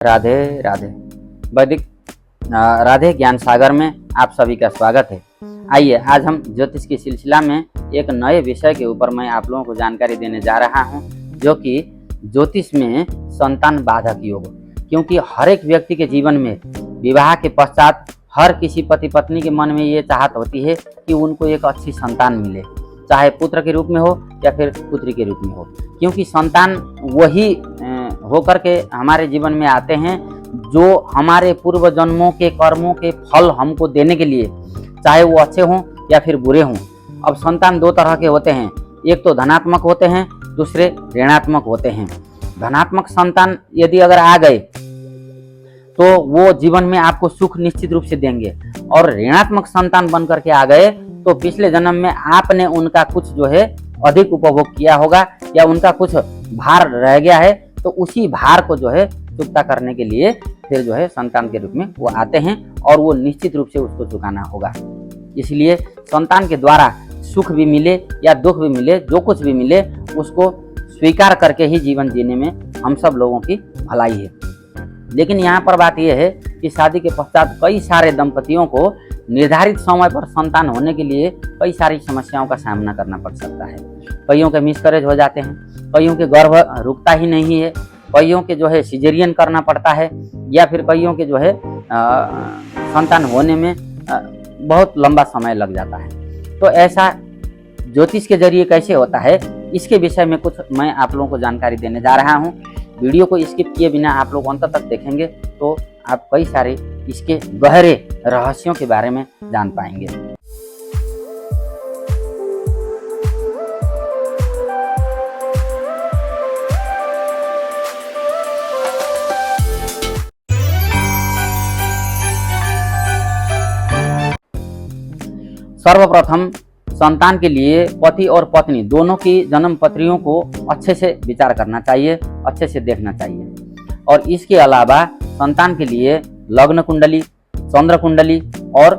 राधे राधे। वैदिक राधे ज्ञान सागर में आप सभी का स्वागत है। आइए आज हम ज्योतिष की सिलसिला में एक नए विषय के ऊपर मैं आप लोगों को जानकारी देने जा रहा हूं, जो कि ज्योतिष में संतान बाधक योग। क्योंकि हर एक व्यक्ति के जीवन में विवाह के पश्चात हर किसी पति पत्नी के मन में ये चाहत होती है कि उनको एक अच्छी संतान मिले, चाहे पुत्र के रूप में हो या फिर पुत्री के रूप में हो। क्योंकि संतान वही होकर के हमारे जीवन में आते हैं जो हमारे पूर्व जन्मों के कर्मों के फल हमको देने के लिए, चाहे वो अच्छे हों या फिर बुरे हों। अब संतान दो तरह के होते हैं, एक तो धनात्मक होते हैं, दूसरे ऋणात्मक होते हैं। धनात्मक संतान यदि अगर आ गए तो वो जीवन में आपको सुख निश्चित रूप से देंगे, और ऋणात्मक संतान बन करके आ गए तो पिछले जन्म में आपने उनका कुछ जो है अधिक उपभोग किया होगा या उनका कुछ भार रह गया है, तो उसी भार को जो है चुकता करने के लिए फिर जो है संतान के रूप में वो आते हैं और वो निश्चित रूप से उसको चुकाना होगा। इसलिए संतान के द्वारा सुख भी मिले या दुख भी मिले, जो कुछ भी मिले उसको स्वीकार करके ही जीवन जीने में हम सब लोगों की भलाई है। लेकिन यहाँ पर बात यह है कि शादी के पश्चात कई सारे दंपतियों को निर्धारित समय पर संतान होने के लिए कई सारी समस्याओं का सामना करना पड़ सकता है। कईयों के मिसकैरेज हो जाते हैं, कईयों के गर्भ रुकता ही नहीं है, कईयों के जो है सिजेरियन करना पड़ता है, या फिर कईयों के जो है संतान होने में बहुत लंबा समय लग जाता है। तो ऐसा ज्योतिष के जरिए कैसे होता है, इसके विषय में कुछ मैं आप लोगों को जानकारी देने जा रहा हूँ। वीडियो को स्किप किए बिना आप लोग अंत तक देखेंगे तो आप कई सारे इसके गहरे रहस्यों के बारे में जान पाएंगे। सर्वप्रथम संतान के लिए पति और पत्नी दोनों की जन्म पत्रियों को अच्छे से विचार करना चाहिए, अच्छे से देखना चाहिए। और इसके अलावा संतान के लिए लग्न कुंडली, चंद्र कुंडली और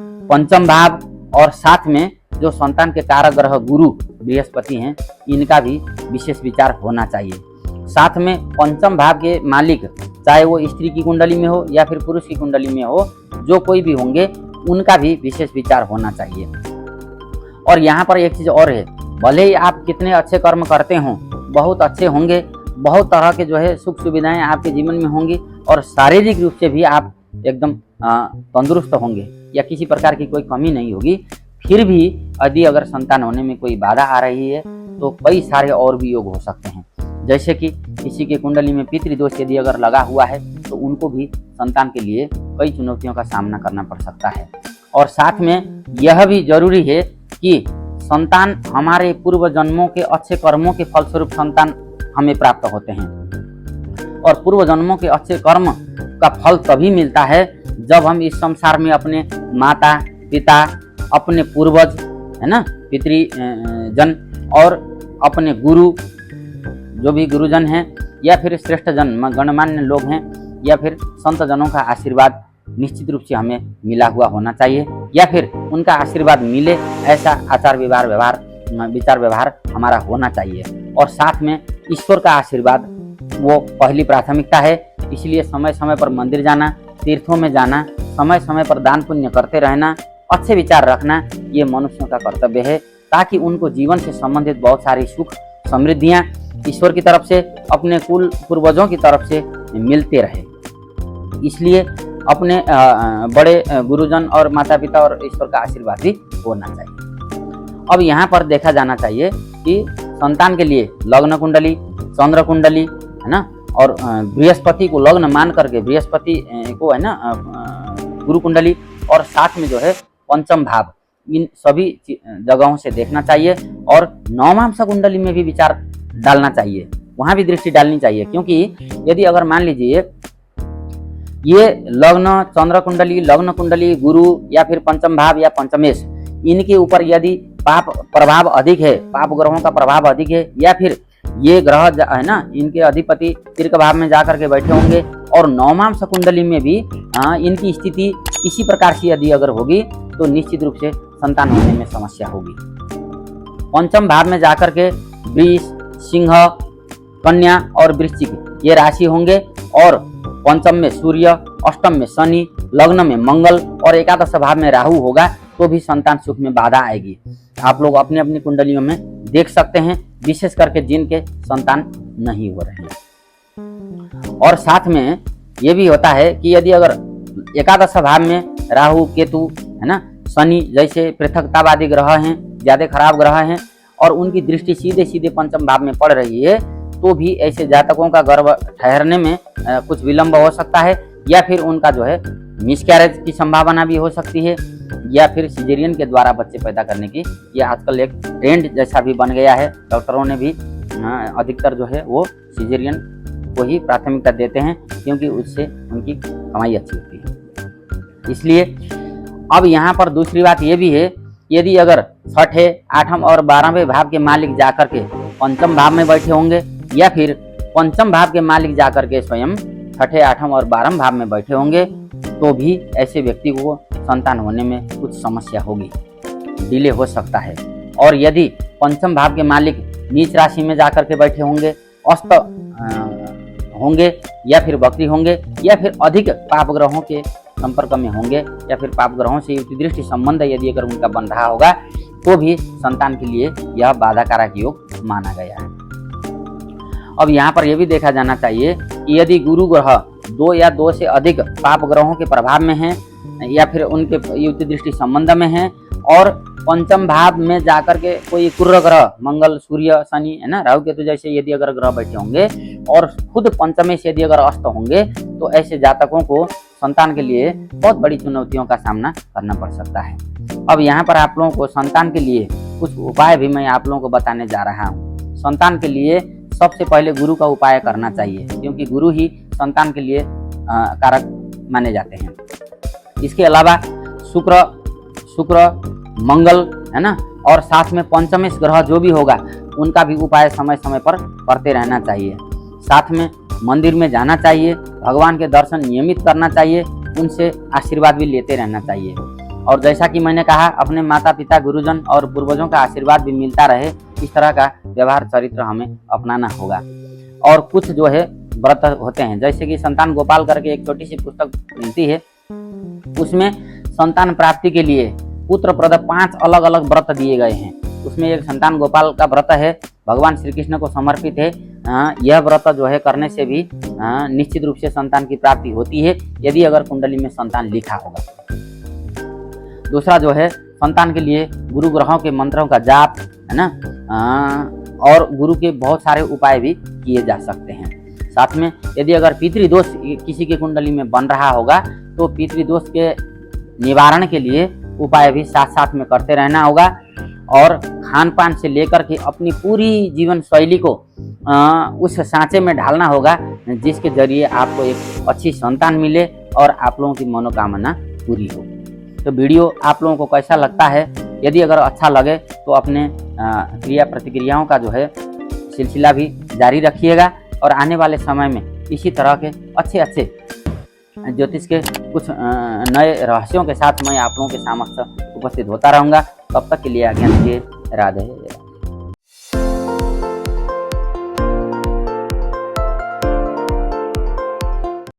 पंचम भाव, और साथ में जो संतान के कारक ग्रह गुरु बृहस्पति हैं, इनका भी विशेष विचार होना चाहिए। साथ में पंचम भाव के मालिक, चाहे वो स्त्री की कुंडली में हो या फिर पुरुष की कुंडली में हो, जो कोई भी होंगे उनका भी विशेष विचार होना चाहिए। और यहाँ पर एक चीज़ और है, भले ही आप कितने अच्छे कर्म करते हों, बहुत अच्छे होंगे, बहुत तरह के जो है सुख सुविधाएं आपके जीवन में होंगी, और शारीरिक रूप से भी आप एकदम तंदुरुस्त होंगे या किसी प्रकार की कोई कमी नहीं होगी, फिर भी यदि अगर संतान होने में कोई बाधा आ रही है तो कई सारे और भी योग हो सकते हैं। जैसे कि किसी के कुंडली में पितृदोष यदि अगर लगा हुआ है तो उनको भी संतान के लिए कई चुनौतियों का सामना करना पड़ सकता है। और साथ में यह भी जरूरी है कि संतान हमारे पूर्व जन्मों के अच्छे कर्मों के फलस्वरूप संतान हमें प्राप्त होते हैं। और पूर्व जन्मों के अच्छे कर्म का फल तभी मिलता है जब हम इस संसार में अपने माता पिता, अपने पूर्वज है ना, पितृजन, और अपने गुरु जो भी गुरुजन हैं, या फिर श्रेष्ठ जन गणमान्य लोग हैं, या फिर संत जनों का आशीर्वाद निश्चित रूप से हमें मिला हुआ होना चाहिए, या फिर उनका आशीर्वाद मिले ऐसा आचार विचार व्यवहार हमारा होना चाहिए। और साथ में ईश्वर का आशीर्वाद वो पहली प्राथमिकता है। इसलिए समय समय पर मंदिर जाना, तीर्थों में जाना, समय समय पर दान पुण्य करते रहना, अच्छे विचार रखना, ये मनुष्यों का कर्तव्य है, ताकि उनको जीवन से संबंधित बहुत सारी सुख समृद्धियाँ ईश्वर की तरफ से, अपने कुल पूर्वजों की तरफ से मिलते रहे। इसलिए अपने बड़े गुरुजन और माता पिता और ईश्वर का आशीर्वाद भी होना चाहिए। अब यहाँ पर देखा जाना चाहिए कि संतान के लिए लग्न कुंडली, चंद्र कुंडली है ना, और बृहस्पति को लग्न मान करके बृहस्पति को है ना गुरु कुंडली, और साथ में जो है पंचम भाव, इन सभी जगहों से देखना चाहिए। और नवमांश कुंडली में भी विचार डालना चाहिए, वहाँ भी दृष्टि डालनी चाहिए। क्योंकि यदि अगर मान लीजिए ये लग्न चंद्र कुंडली, लग्न कुंडली, गुरु या फिर पंचम भाव या पंचमेश, इनके ऊपर यदि पाप प्रभाव अधिक है, पाप ग्रहों का प्रभाव अधिक है, या फिर ये ग्रह है ना इनके अधिपति तीर्क भाव में जाकर के बैठे होंगे, और नवमांश कुंडली में भी इनकी स्थिति इसी प्रकार से यदि अगर होगी तो निश्चित रूप से संतान होने में समस्या होगी। पंचम भाव में जाकर के वृष, सिंह, कन्या और वृश्चिक, ये राशि होंगे और पंचम में सूर्य, अष्टम में शनि, लग्न में मंगल और एकादश भाव में राहु होगा तो भी संतान सुख में बाधा आएगी। आप लोग अपनी अपनी कुंडलियों में देख सकते हैं, विशेष करके जिनके संतान नहीं हो रहे हैं। और साथ में ये भी होता है कि यदि अगर एकादश भाव में राहु, केतु, है ना, शनि जैसे पृथकतावादी ग्रह हैं, ज्यादा खराब ग्रह हैं और उनकी दृष्टि सीधे सीधे पंचम भाव में पड़ रही है तो भी ऐसे जातकों का गर्भ ठहरने में कुछ विलंब हो सकता है, या फिर उनका जो है मिसकैरेज की संभावना भी हो सकती है, या फिर सिजेरियन के द्वारा बच्चे पैदा करने की ये आजकल एक ट्रेंड जैसा भी बन गया है। डॉक्टरों ने भी अधिकतर जो है वो सिजेरियन को ही प्राथमिकता देते हैं क्योंकि उससे उनकी कमाई अच्छी होती है। इसलिए अब यहाँ पर दूसरी बात ये भी है, यदि अगर छठे, आठम और 12वें भाव के मालिक जाकर के पंचम भाव में बैठे होंगे या फिर पंचम भाव के मालिक जाकर के स्वयं छठे, आठम और 12वें भाव में बैठे होंगे तो भी ऐसे व्यक्ति को संतान होने में कुछ समस्या होगी, डिले हो सकता है। और यदि पंचम भाव के मालिक नीच राशि में जाकर के बैठे होंगे, अस्त होंगे या फिर वक्री होंगे या फिर अधिक पाप ग्रहों के संपर्क में होंगे या फिर पाप ग्रहों से युति दृष्टि संबंध यदि अगर उनका बन रहा होगा तो भी संतान के लिए यह बाधा कारक योग माना गया है। अब यहाँ पर यह भी देखा जाना चाहिए कि यदि गुरु ग्रह 2 या 2 से अधिक पाप ग्रहों के प्रभाव में हैं या फिर उनके युति दृष्टि संबंध में हैं और पंचम भाव में जाकर के कोई कुर्र ग्रह मंगल, सूर्य, शनि, है ना, राहु केतु जैसे यदि अगर ग्रह बैठे होंगे और खुद पंचमे से यदि अगर अस्त होंगे तो ऐसे जातकों को संतान के लिए बहुत बड़ी चुनौतियों का सामना करना पड़ सकता है। अब यहाँ पर आप लोगों को संतान के लिए कुछ उपाय भी मैं आप लोगों को बताने जा रहा हूँ। संतान के लिए सबसे पहले गुरु का उपाय करना चाहिए क्योंकि गुरु ही संतान के लिए कारक माने जाते हैं। इसके अलावा शुक्र, मंगल, है ना, और साथ में पंचमेश ग्रह जो भी होगा उनका भी उपाय समय समय पर करते रहना चाहिए। साथ में मंदिर में जाना चाहिए, भगवान के दर्शन नियमित करना चाहिए, उनसे आशीर्वाद भी लेते रहना चाहिए। और जैसा कि मैंने कहा, अपने माता पिता, गुरुजन और पूर्वजों का आशीर्वाद भी मिलता रहे, इस तरह का व्यवहार चरित्र हमें अपनाना होगा। और कुछ जो है व्रत होते हैं, जैसे कि संतान गोपाल करके एक छोटी सी पुस्तक मिलती है, उसमें संतान प्राप्ति के लिए पुत्र प्रद 5 अलग अलग व्रत दिए गए हैं। उसमें एक संतान गोपाल का व्रत है, भगवान श्री कृष्ण को समर्पित है। यह व्रत जो है करने से भी निश्चित रूप से संतान की प्राप्ति होती है यदि अगर कुंडली में संतान लिखा होगा। दूसरा जो है संतान के लिए गुरु ग्रहों के मंत्रों का जाप, है ना, और गुरु के बहुत सारे उपाय भी किए जा सकते हैं। साथ में यदि अगर पितृदोष किसी की कुंडली में बन रहा होगा तो पितृदोष के निवारण के लिए उपाय भी साथ साथ में करते रहना होगा। और खान पान से लेकर के अपनी पूरी जीवन शैली को उस सांचे में ढालना होगा जिसके जरिए आपको एक अच्छी संतान मिले और आप लोगों की मनोकामना पूरी हो। तो वीडियो आप लोगों को कैसा लगता है? यदि अगर अच्छा लगे तो अपने क्रिया प्रतिक्रियाओं का जो है सिलसिला भी जारी रखिएगा और आने वाले समय में इसी तरह के अच्छे ज्योतिष के कुछ नए रहस्यों के साथ मैं आप लोगों के समक्ष उपस्थित होता रहूँगा। तब तक के लिए आज्ञा दीजिए। राधे।